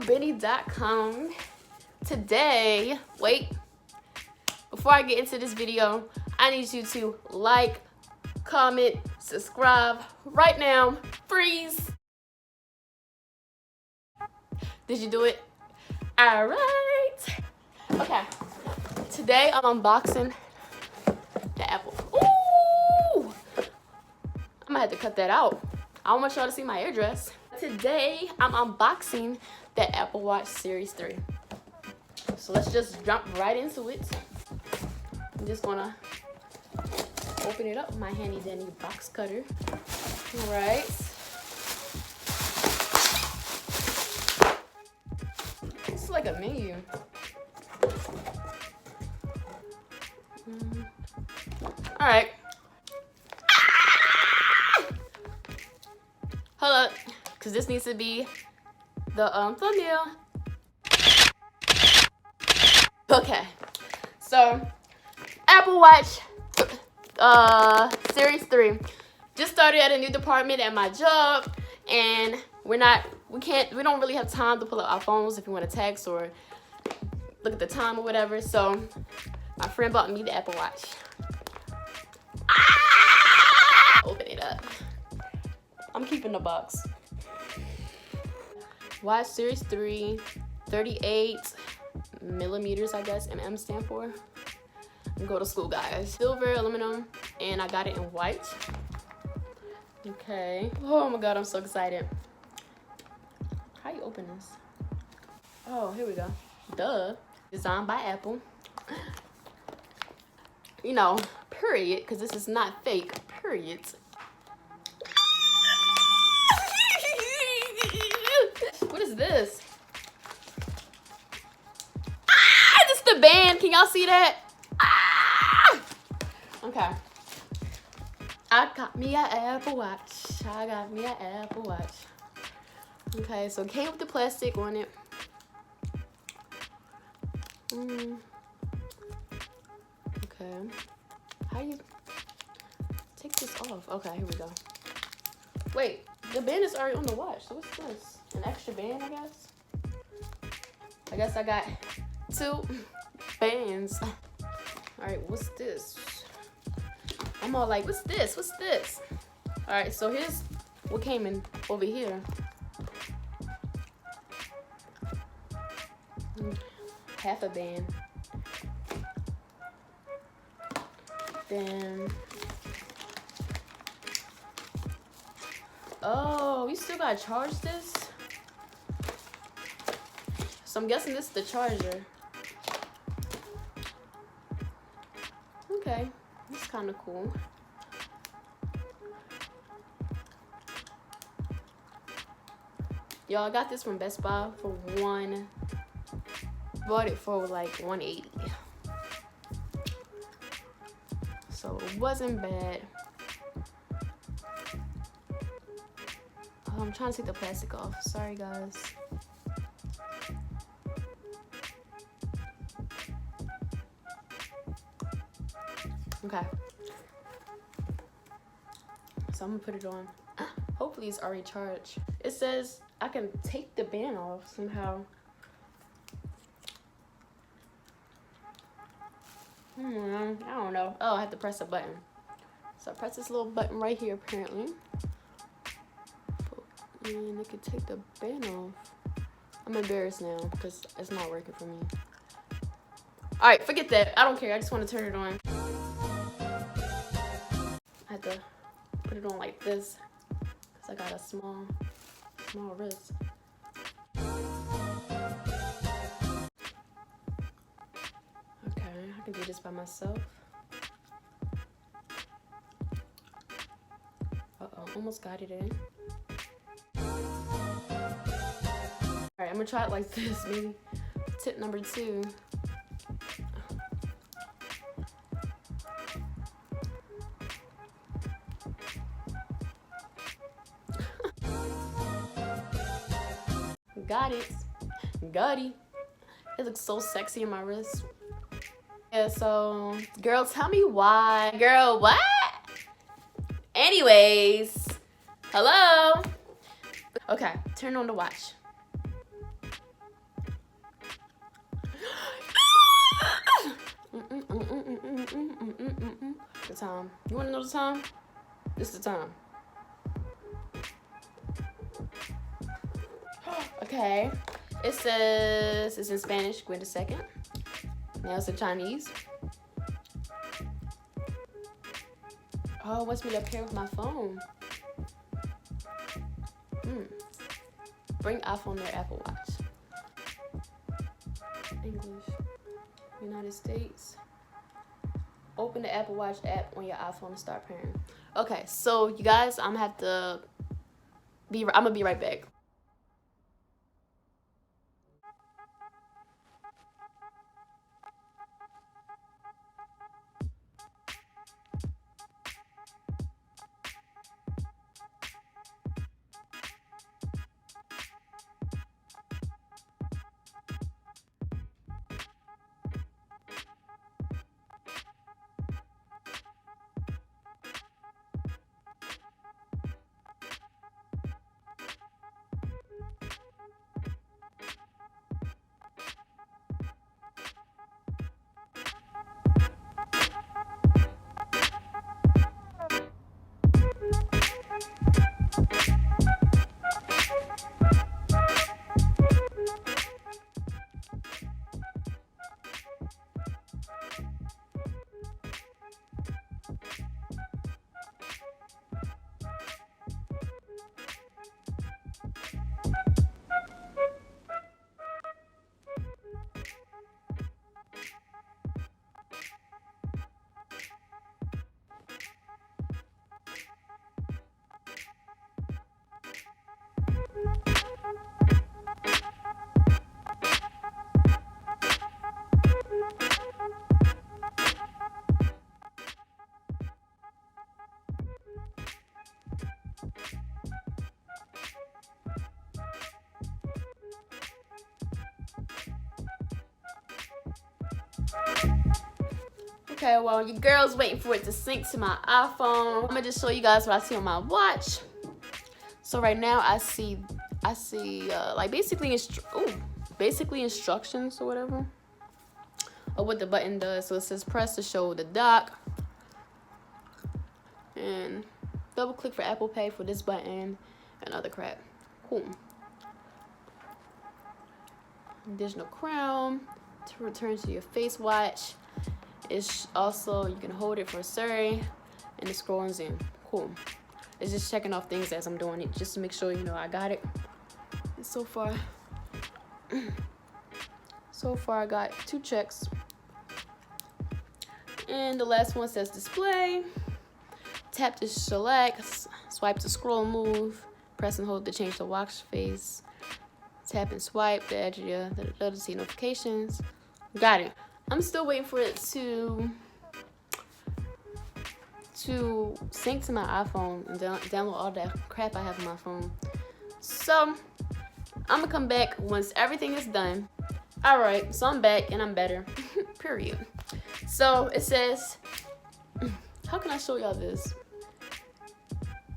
Benny.com. Today, wait, before I get into this video, I need you to like, comment, subscribe right now. Freeze. Did you do it? All right. Okay. Today I'm unboxing the Apple. Ooh! I'm gonna have to cut that out. I don't want y'all to see my address. Today I'm unboxing the Apple Watch Series 3. So let's just jump right into it. I'm just gonna open it up with my handy dandy box cutter. All right. It's like a menu. All right. Hold up, because this needs to be the thumbnail. Okay, so Apple Watch Series 3 just started at a new department at my job, and we don't really have time to pull out our phones if you want to text or look at the time or whatever. So my friend bought me the Apple Watch. Open it up. I'm keeping the box. Watch Series 3, 38 millimeters, I guess MM stand for. Go to school, guys. Silver, aluminum, and I got it in white. Okay. Oh my god, I'm so excited. How you open this? Oh, here we go. Duh. Designed by Apple. You know, period, because this is not fake, period. What is this? This is the band. Can y'all see that? Okay. I got me an Apple Watch. Okay, so it came with the plastic on it. Okay. How do you take this off? Okay, here we go. Wait, the band is already on the watch. So what's this? An extra band, I guess? I guess I got 2 bands. Alright, what's this? I'm all like, what's this? What's this? Alright, so here's what came in over here. Half a band. Then, oh, you still gotta charge this? So I'm guessing this is the charger. Okay, that's kind of cool. Y'all, I got this from Best Buy for bought it for like $180. So it wasn't bad. Oh, I'm trying to take the plastic off. Sorry, guys. Okay. So I'm gonna put it on. Hopefully it's already charged. It says I can take the band off somehow. I don't know. Oh, I have to press a button. So I press this little button right here, apparently. And it can take the band off. I'm embarrassed now because it's not working for me. Alright, forget that. I don't care. I just want to turn it on. I have to put it on like this because I got a small wrist. I can do this by myself. Uh-oh, almost got it in. Alright, I'm gonna try it like this, maybe. Tip number 2. Got it. Got it. It looks so sexy in my wrist. Yeah, so, girl, tell me why. Girl, what? Anyways, hello? Okay, turn on the watch. The time. You want to know the time? This is the time. Okay. It says it's in Spanish. Wait a second. Now it's in Chinese. Oh, it wants me to pair with my phone. Bring iPhone near Apple Watch. English. United States. Open the Apple Watch app on your iPhone and start pairing. Okay, so you guys, I'm gonna be right back. Okay, well, your girl's waiting for it to sync to my iPhone. I'm gonna just show you guys what I see on my watch. So right now I see like basically instructions or whatever of what the button does. So it says press to show the dock, and double click for Apple Pay for this button and other crap. Cool. Additional crown to return to your face watch. It's also, you can hold it for Siri and the scroll and zoom. Cool. It's just checking off things as I'm doing it, just to make sure, you know, I got it. And so far I got 2 checks. And the last one says display. Tap to select, swipe to scroll, move, press and hold to change the watch face. Tap and swipe the edge of your to see notifications. Got it. I'm still waiting for it to sync to my iPhone and download all that crap I have on my phone. So I'm gonna come back once everything is done. All right, so I'm back and I'm better. Period. So it says, how can I show y'all this?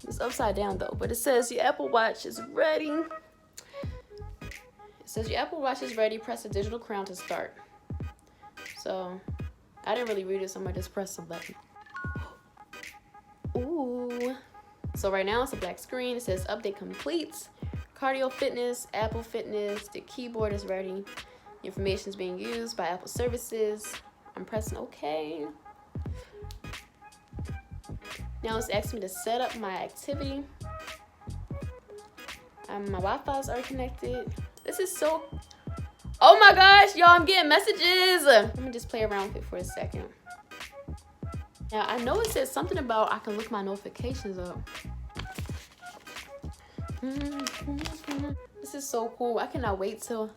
It's upside down though, but it says your Apple Watch is ready. It says your Apple Watch is ready. Press the digital crown to start. So I didn't really read it, so I'm gonna just press the button. Ooh. So right now it's a black screen. It says update complete. Cardio Fitness, Apple Fitness. The keyboard is ready. Information is being used by Apple services. I'm pressing OK. Now it's asking me to set up my activity. My Wi-Fi's are connected. This is so... Oh my gosh, y'all, I'm getting messages. Let me just play around with it for a second. Now, I know it says something about I can look my notifications up. This is so cool. I cannot wait to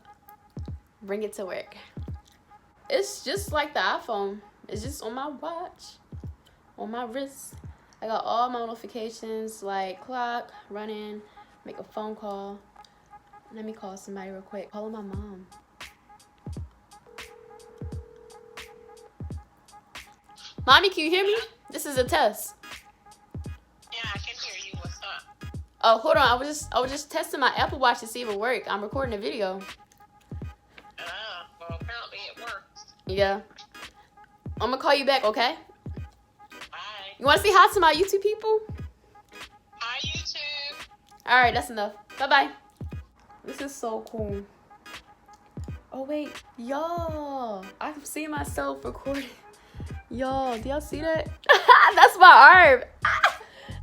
bring it to work. It's just like the iPhone. It's just on my watch, on my wrist. I got all my notifications like clock, running, make a phone call. Let me call somebody real quick. Call my mom. Mommy, can you hear me? This is a test. Yeah, I can hear you. What's up? Oh, hold on. I was just testing my Apple Watch to see if it worked. I'm recording a video. Well, apparently it works. Yeah. I'm gonna call you back, okay? Bye. You wanna say hi to my YouTube people? Hi, YouTube. Alright, that's enough. Bye-bye. This is so cool. Oh, wait. Y'all. I can see myself recording. Y'all, do y'all see that? That's my arm.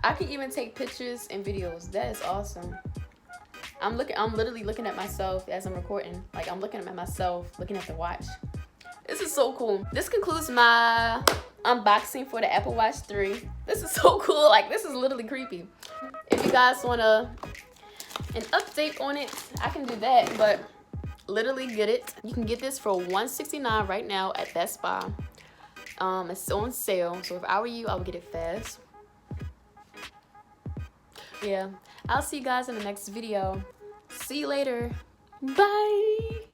I can even take pictures and videos. That is awesome. I'm literally looking at myself as I'm recording. Like, I'm looking at myself, looking at the watch. This is so cool. This concludes my unboxing for the Apple Watch 3. This is so cool. Like, this is literally creepy. If you guys want an update on it, I can do that. But literally get it. You can get this for $169 right now at Best Buy. It's on sale. So if I were you, I would get it fast. Yeah. I'll see you guys in the next video. See you later. Bye.